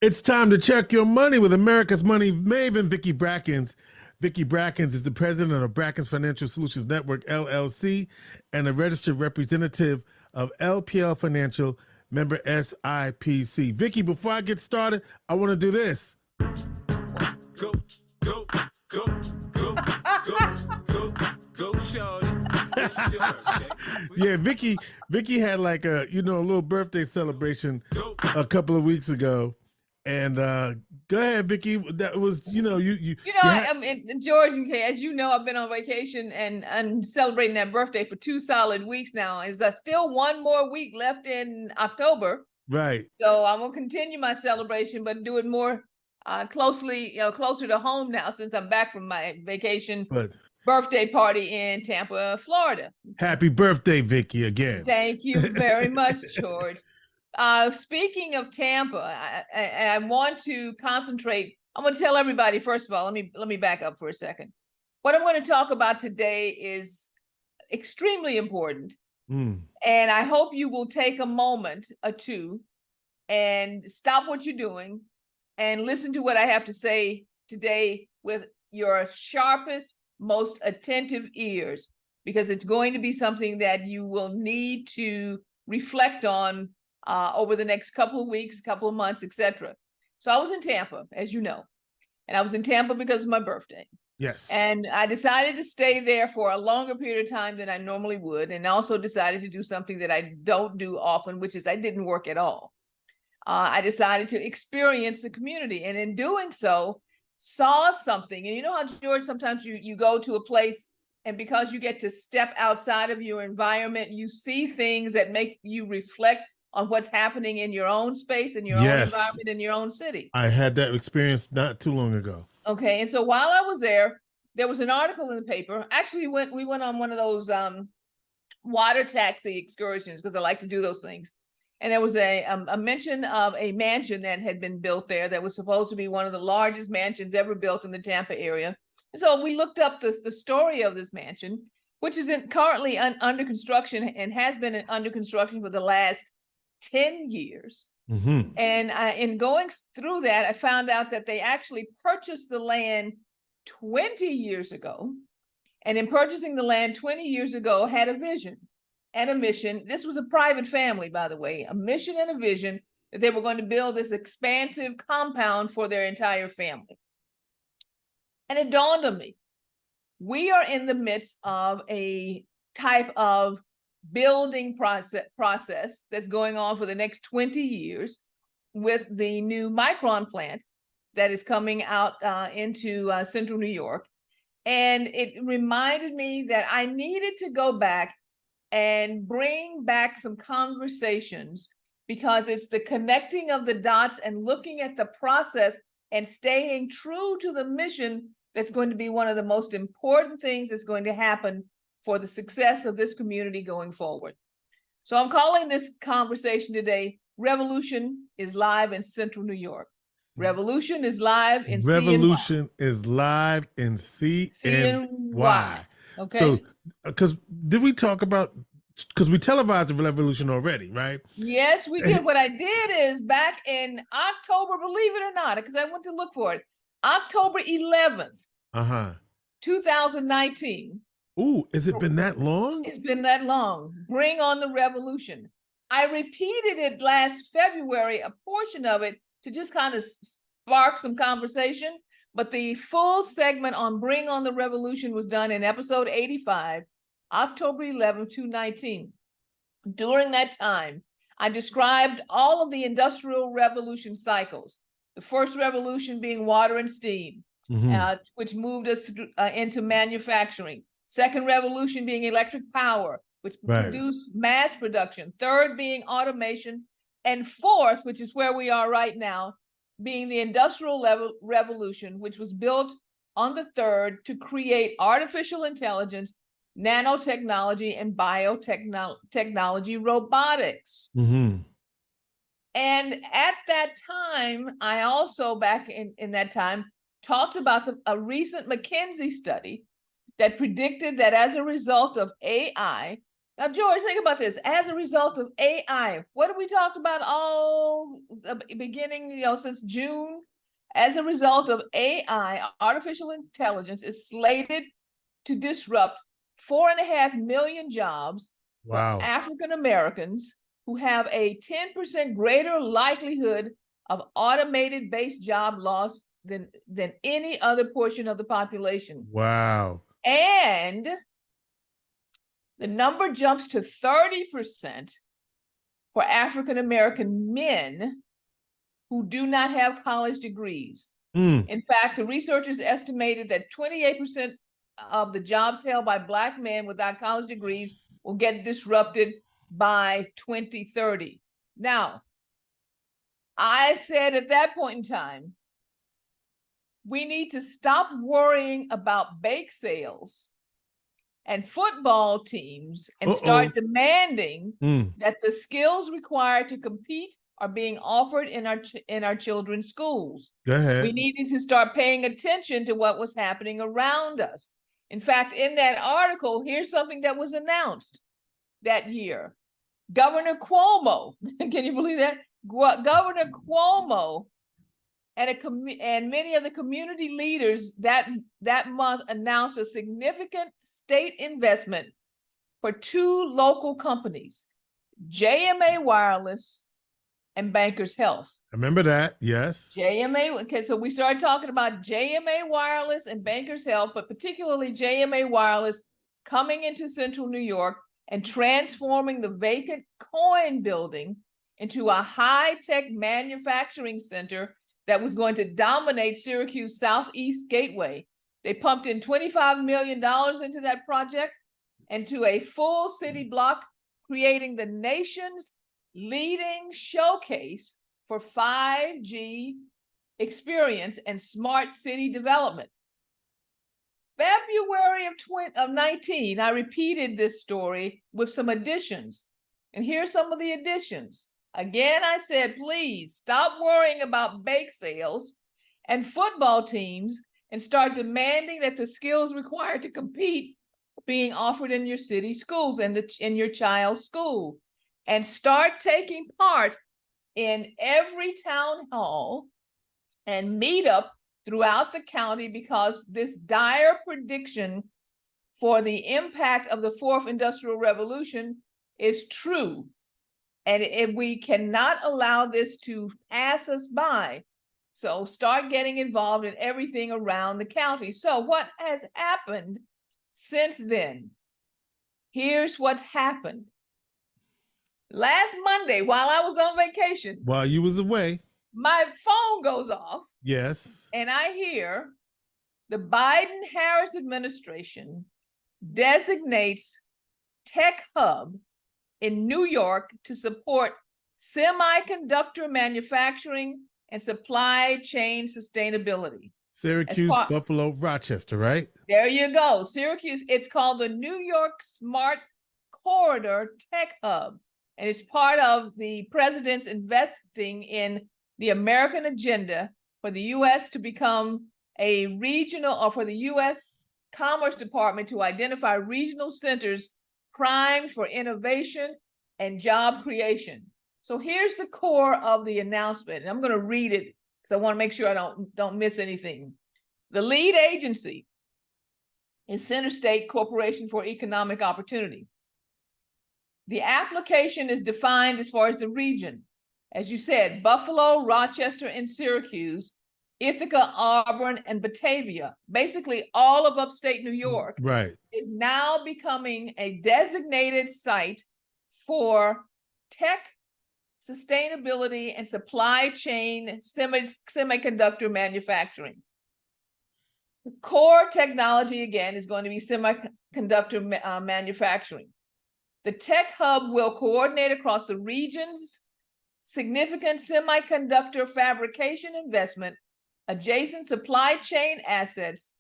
It's time to check your money with America's money maven, Vicki Brackens. Vicki Brackens is the president of Brackens Financial Solutions Network, LLC, and a registered representative of LPL Financial, member SIPC. Vicki, before I get started, I want to do this. Go, go, go, go, go, go, go, shorty. Yeah, Vicki had like a little birthday celebration a couple of weeks ago. And go ahead, Vicki. That was, George, okay, as you know, I've been on vacation and celebrating that birthday for 2 solid weeks now. Is still one more week left in October. Right. So I'm gonna continue my celebration, but do it more closer to home now since I'm back from my vacation birthday party in Tampa, Florida. Happy birthday, Vicki, again. Thank you very much, George. Speaking of Tampa, I want to concentrate. I'm going to tell everybody, first of all, let me back up for a second. What I'm going to talk about today is extremely important. And I hope you will take a moment or two and stop what you're doing and listen to what I have to say today with your sharpest, most attentive ears, because it's going to be something that you will need to reflect on over the next couple of weeks, couple of months, etc. So I was in Tampa, as you know, and I was in Tampa because of my birthday. Yes. And I decided to stay there for a longer period of time than I normally would, and also decided to do something that I don't do often, which is I didn't work at all. I decided to experience the community, and in doing so, saw something. And you know how, George, sometimes you go to a place, and because you get to step outside of your environment, you see things that make you reflect on what's happening in your own space, in your own environment, in your own city. I had that experience not too long ago. Okay, and so while I was there was an article in the paper. Actually, we went on one of those water taxi excursions because I like to do those things. And there was a mention of a mansion that had been built there that was supposed to be one of the largest mansions ever built in the Tampa area. And so we looked up the story of this mansion, which is currently under construction and has been under construction for the last 10 years. And in going through that, I found out that they actually purchased the land 20 years ago. And in purchasing the land 20 years ago, had a vision and a mission. This was a private family, by the way, a mission and a vision that they were going to build this expansive compound for their entire family. And it dawned on me, we are in the midst of a type of building process that's going on for the next 20 years with the new Micron plant that is coming out into central New York. And it reminded me that I needed to go back and bring back some conversations, because it's the connecting of the dots and looking at the process and staying true to the mission that's going to be one of the most important things that's going to happen for the success of this community going forward. So I'm calling this conversation today, Revolution is live in Central New York. Revolution is live in Revolution is live in CNY. Okay. So, because did we talk about, because we televised the revolution already, right? Yes, we did. What I did is back in October, believe it or not, because I went to look for it, October 11th, 2019. Ooh, has it been that long? It's been that long. Bring on the revolution. I repeated it last February, a portion of it, to just kind of spark some conversation. But the full segment on Bring on the Revolution was done in episode 85, October 11, 2019. During that time, I described all of the industrial revolution cycles. The first revolution being water and steam, which moved us into manufacturing. Second revolution being electric power, which produced mass production. Third being automation. And fourth, which is where we are right now, being the industrial revolution, which was built on the third to create artificial intelligence, nanotechnology, and biotechnology robotics. And at that time, I also, back in that time, talked about a recent McKinsey study that predicted that as a result of AI, Now, George, think about this. As a result of AI, what have we talked about all beginning, since June? As a result of AI, artificial intelligence is slated to disrupt 4.5 million jobs for Wow. African Americans who have a 10% greater likelihood of automated-based job loss than any other portion of the population. Wow. And the number jumps to 30% for African American men who do not have college degrees. In fact, the researchers estimated that 28% of the jobs held by Black men without college degrees will get disrupted by 2030. Now, I said at that point in time, we need to stop worrying about bake sales and football teams and start demanding that the skills required to compete are being offered in our children's schools. Go ahead. We needed to start paying attention to what was happening around us. In fact, in that article, here's something that was announced that year. Governor Cuomo, can you believe that? Governor Cuomo and many of the community leaders that month announced a significant state investment for 2 local companies, JMA Wireless and Bankers Health. I remember that, yes. JMA, okay, so we started talking about JMA Wireless and Bankers Health, but particularly JMA Wireless coming into central New York and transforming the vacant Coin building into a high-tech manufacturing center that was going to dominate Syracuse Southeast Gateway. They pumped in $25 million into that project and to a full city block, creating the nation's leading showcase for 5G experience and smart city development. February of 19, I repeated this story with some additions. And here's some of the additions. Again, I said, please stop worrying about bake sales and football teams and start demanding that the skills required to compete being offered in your city schools and in your child's school. And start taking part in every town hall and meetup throughout the county, because this dire prediction for the impact of the 4th Industrial Revolution is true. And if we cannot allow this to pass us by, so start getting involved in everything around the county. So what has happened since then? Here's what's happened. Last Monday, while I was on vacation, while you was away, my phone goes off. Yes. And I hear the Biden-Harris administration designates Tech Hub in New York to support semiconductor manufacturing and supply chain sustainability. Syracuse, Buffalo, Rochester, right? There you go. Syracuse. It's called the New York Smart Corridor Tech Hub. And it's part of the president's investing in the American agenda for the U.S. to become a regional, or for the U.S. Commerce Department to identify regional centers primed for innovation and job creation. So here's the core of the announcement. And I'm going to read it because I want to make sure I don't miss anything. The lead agency is Interstate Corporation for Economic Opportunity. The application is defined as far as the region. As you said, Buffalo, Rochester, and Syracuse, Ithaca, Auburn, and Batavia, basically all of upstate New York, right, is now becoming a designated site for tech, sustainability, and supply chain semiconductor manufacturing. The core technology, again, is going to be semiconductor manufacturing. The Tech Hub will coordinate across the region's significant semiconductor fabrication investment, adjacent supply chain assets,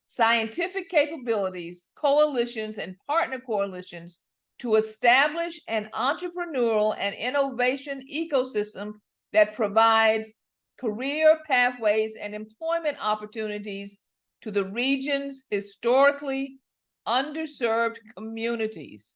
scientific capabilities, coalitions, and partner coalitions to establish an entrepreneurial and innovation ecosystem that provides career pathways and employment opportunities to the region's historically underserved communities.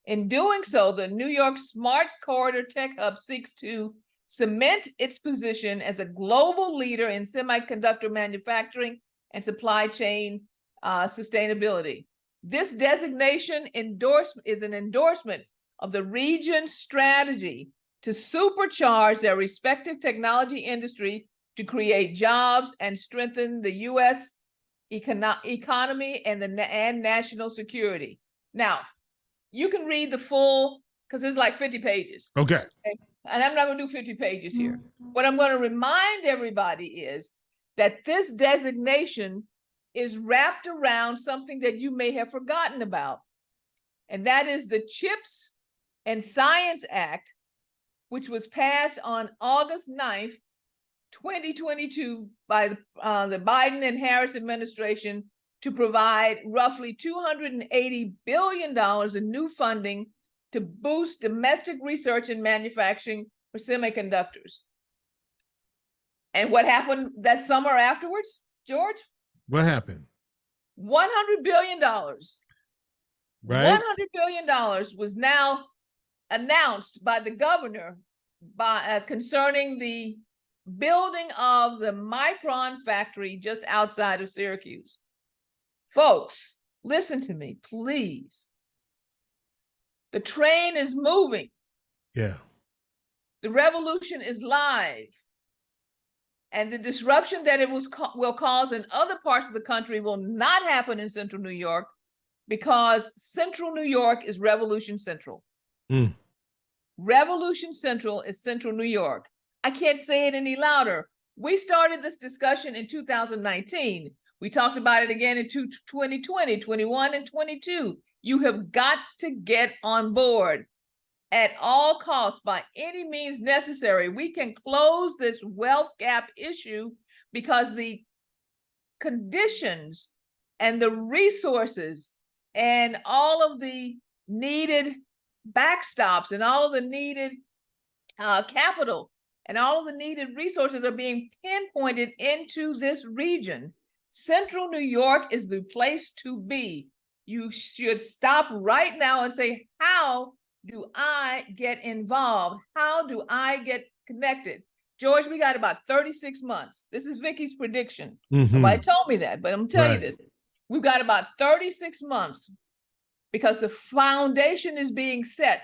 In doing so, the New York Smart Corridor Tech Hub seeks to cement its position as a global leader in semiconductor manufacturing and supply chain sustainability. This designation is an endorsement of the region's strategy to supercharge their respective technology industry to create jobs and strengthen the U.S. economy and national security. Now, you can read the full, because it's like 50 pages. Okay. And I'm not going to do 50 pages here. What I'm going to remind everybody is that this designation is wrapped around something that you may have forgotten about. And that is the CHIPS and Science Act, which was passed on August 9th, 2022 by the Biden and Harris administration to provide roughly $280 billion in new funding to boost domestic research and manufacturing for semiconductors. And what happened that summer afterwards, George? What happened? $100 billion. Right. $100 billion was now announced by the governor concerning the building of the Micron factory just outside of Syracuse. Folks, listen to me, please. The train is moving. Yeah. The revolution is live. And the disruption that it will cause in other parts of the country will not happen in Central New York, because Central New York is Revolution Central. Revolution Central is Central New York. I can't say it any louder. We started this discussion in 2019. We talked about it again in 2020, 21, and 22. You have got to get on board at all costs, by any means necessary. We can close this wealth gap issue because the conditions and the resources and all of the needed backstops and all of the needed capital and all of the needed resources are being pinpointed into this region. Central New York is the place to be. You should stop right now and say, how do I get involved? How do I get connected? George, we got about 36 months. This is Vicki's prediction. Nobody told me that, but I'm telling you this. We've got about 36 months because the foundation is being set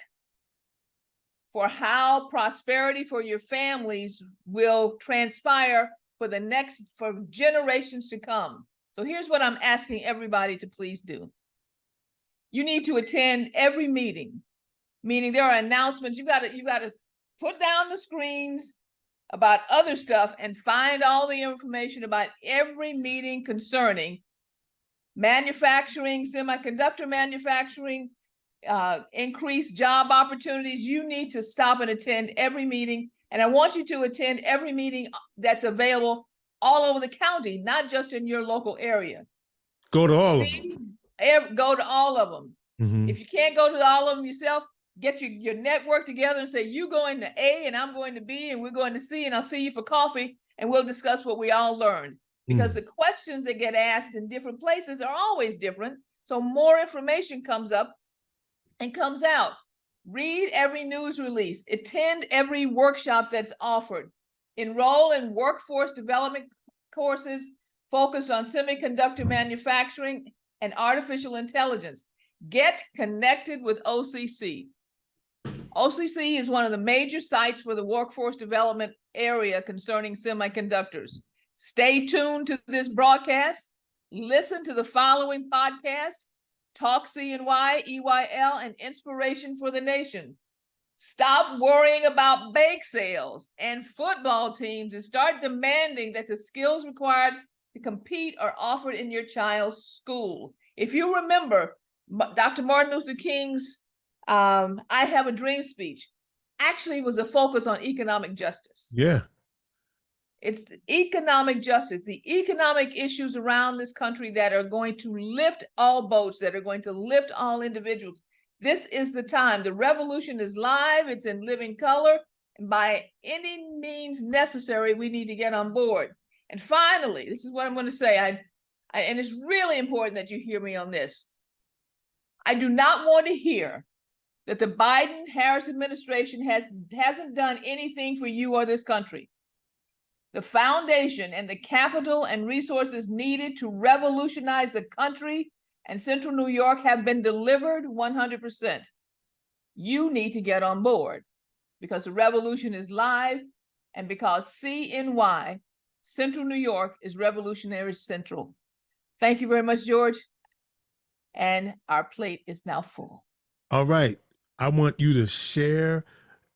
for how prosperity for your families will transpire for generations to come. So here's what I'm asking everybody to please do. You need to attend every meeting, meaning there are announcements. You got to put down the screens about other stuff and find all the information about every meeting concerning manufacturing, semiconductor manufacturing, increased job opportunities. You need to stop and attend every meeting. And I want you to attend every meeting that's available all over the county, not just in your local area. Go to all of them. Go to all of them. If you can't go to all of them yourself, get your network together and say, you going to A and I'm going to B and we're going to C and I'll see you for coffee and we'll discuss what we all learned. Because the questions that get asked in different places are always different. So more information comes up and comes out. Read every news release, attend every workshop that's offered, enroll in workforce development courses focused on semiconductor manufacturing and artificial intelligence. Get connected with OCC. OCC is one of the major sites for the workforce development area concerning semiconductors. Stay tuned to this broadcast. Listen to the following podcast, Talk CNY, EYL, and Inspiration for the Nation. Stop worrying about bake sales and football teams and start demanding that the skills required to compete are offered in your child's school. If you remember, Dr. Martin Luther King's I Have a Dream speech actually was a focus on economic justice. Yeah. It's the economic justice, the economic issues around this country that are going to lift all boats, that are going to lift all individuals. This is the time. The revolution is live. It's in living color. And by any means necessary, we need to get on board. And finally, this is what I'm going to say. And it's really important that you hear me on this. I do not want to hear that the Biden-Harris administration hasn't done anything for you or this country. The foundation and the capital and resources needed to revolutionize the country and Central New York have been delivered 100%. You need to get on board because the revolution is live and because CNY, Central New York, is Revolutionary Central. Thank you very much, George. And our plate is now full. All right. I want you to share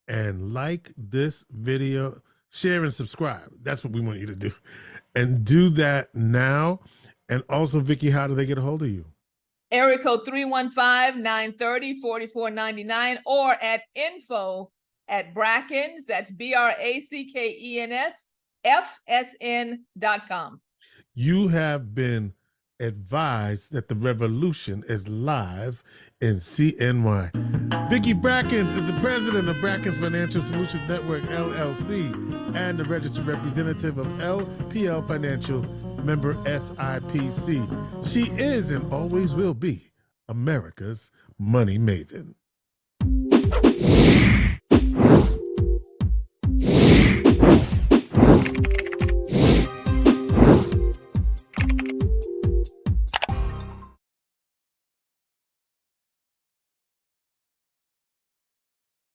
and like this video. Share and subscribe. That's what we want you to do. And do that now. And also, Vicki, how do they get a hold of you? Area code 315-930-4499 or at info@Brackens, that's BRACKENS, FSN.com. You have been advised that the revolution is live in CNY. Vicki Brackens is the president of Brackens Financial Solutions Network, LLC, and the registered representative of LPL Financial, member SIPC. She is and always will be America's money maven.